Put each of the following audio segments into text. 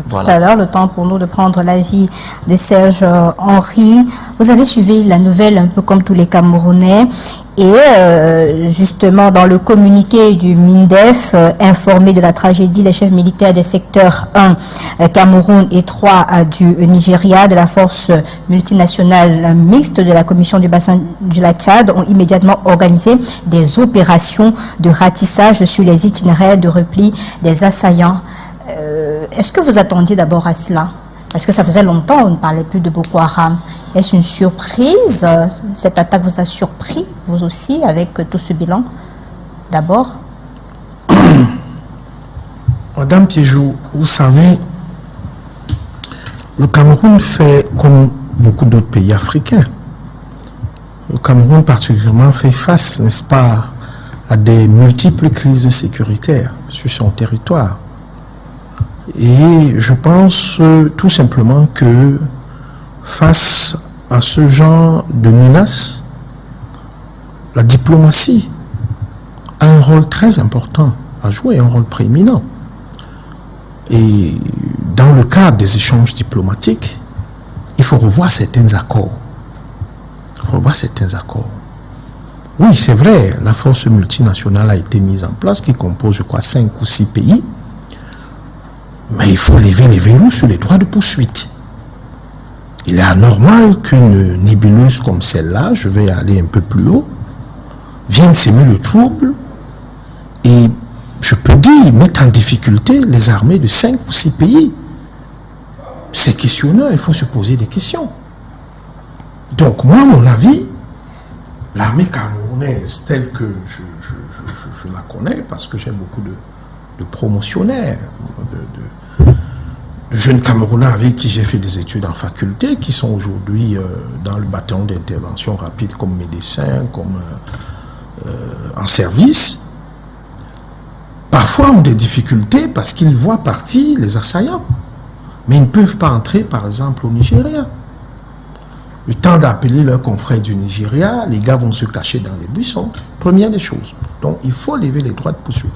Voilà. Tout à l'heure, le temps pour nous de prendre l'avis de Serge Henry. Vous avez suivi la nouvelle un peu comme tous les Camerounais. Et justement, dans le communiqué du MINDEF, informé de la tragédie, les chefs militaires des secteurs 1, Cameroun, et 3 du Nigeria, de la force multinationale mixte de la commission du bassin du lac Tchad, ont immédiatement organisé des opérations de ratissage sur les itinéraires de repli des assaillants. Est-ce que vous attendiez d'abord à cela? Parce que ça faisait longtemps, on ne parlait plus de Boko Haram. Est-ce une surprise? Cette attaque vous a surpris, vous aussi, avec tout ce bilan? D'abord. Madame Piéjou, vous savez, le Cameroun fait comme beaucoup d'autres pays africains. Le Cameroun particulièrement fait face, n'est-ce pas, à des multiples crises sécuritaires sur son territoire. Et je pense tout simplement que face à ce genre de menaces, la diplomatie a un rôle très important à jouer, un rôle prééminent. Et dans le cadre des échanges diplomatiques, il faut revoir certains accords. Oui, c'est vrai, la force multinationale a été mise en place, qui compose, je crois, 5 ou 6 pays. Mais il faut lever les verrous sur les droits de poursuite. Il est anormal qu'une nébuleuse comme celle-là, je vais aller un peu plus haut, vienne s'aimer le trouble et, je peux dire, mettre en difficulté les armées de 5 ou 6 pays. C'est questionnant, il faut se poser des questions. Donc, moi, à mon avis, l'armée camerounaise, telle que je la connais, parce que j'ai beaucoup de promotionnaires, de jeunes Camerounais avec qui j'ai fait des études en faculté, qui sont aujourd'hui dans le bataillon d'intervention rapide comme médecins, comme en service, parfois ont des difficultés parce qu'ils voient partir les assaillants. Mais ils ne peuvent pas entrer, par exemple, au Nigeria. Le temps d'appeler leurs confrères du Nigeria, les gars vont se cacher dans les buissons. Première des choses. Donc, il faut lever les droits de poursuite.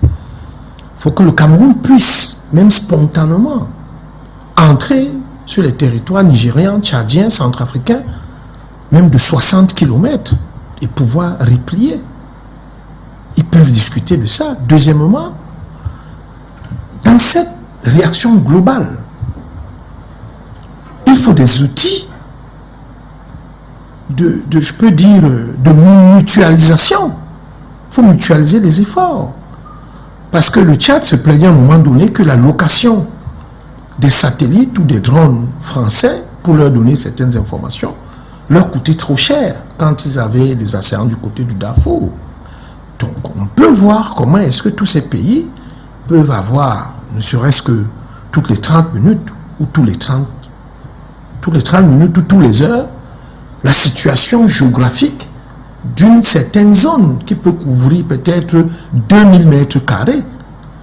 Il faut que le Cameroun puisse, même spontanément, entrer sur les territoires nigérians, tchadiens, centrafricains, même de 60 km, et pouvoir replier. Ils peuvent discuter de ça. Deuxièmement, dans cette réaction globale, il faut des outils je peux dire, de mutualisation. Il faut mutualiser les efforts. Parce que le Tchad se plaignait à un moment donné que la location des satellites ou des drones français pour leur donner certaines informations leur coûtait trop cher quand ils avaient des assaillants du côté du Darfour. Donc on peut voir comment est-ce que tous ces pays peuvent avoir, ne serait-ce que toutes les 30 minutes ou tous les 30 minutes ou toutes les heures, la situation géographique d'une certaine zone qui peut couvrir peut-être 2000 mètres carrés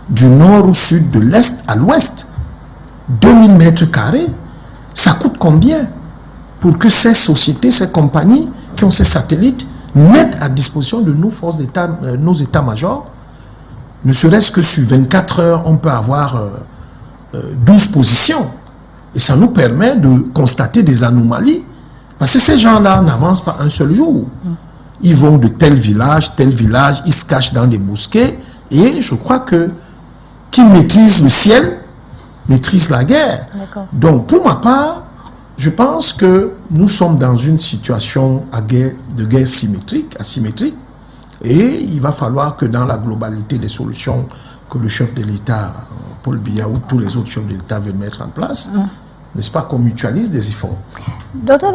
du nord au sud, de l'est à l'ouest. 2000 mètres carrés, ça coûte combien pour que ces sociétés, ces compagnies qui ont ces satellites mettent à disposition de nos forces d'État, nos états-majors, ne serait-ce que sur 24 heures, on peut avoir 12 positions. Et ça nous permet de constater des anomalies. Parce que ces gens-là n'avancent pas un seul jour. Ils vont de tel village, ils se cachent dans des bosquets. Et je crois que qui maîtrise le ciel, maîtrise la guerre. Donc, pour ma part, je pense que nous sommes dans une situation de guerre asymétrique. Et il va falloir que dans la globalité des solutions que le chef de l'État, Paul Biya, ou tous les autres chefs de l'État veulent mettre en place, n'est-ce pas, qu'on mutualise des efforts. Docteur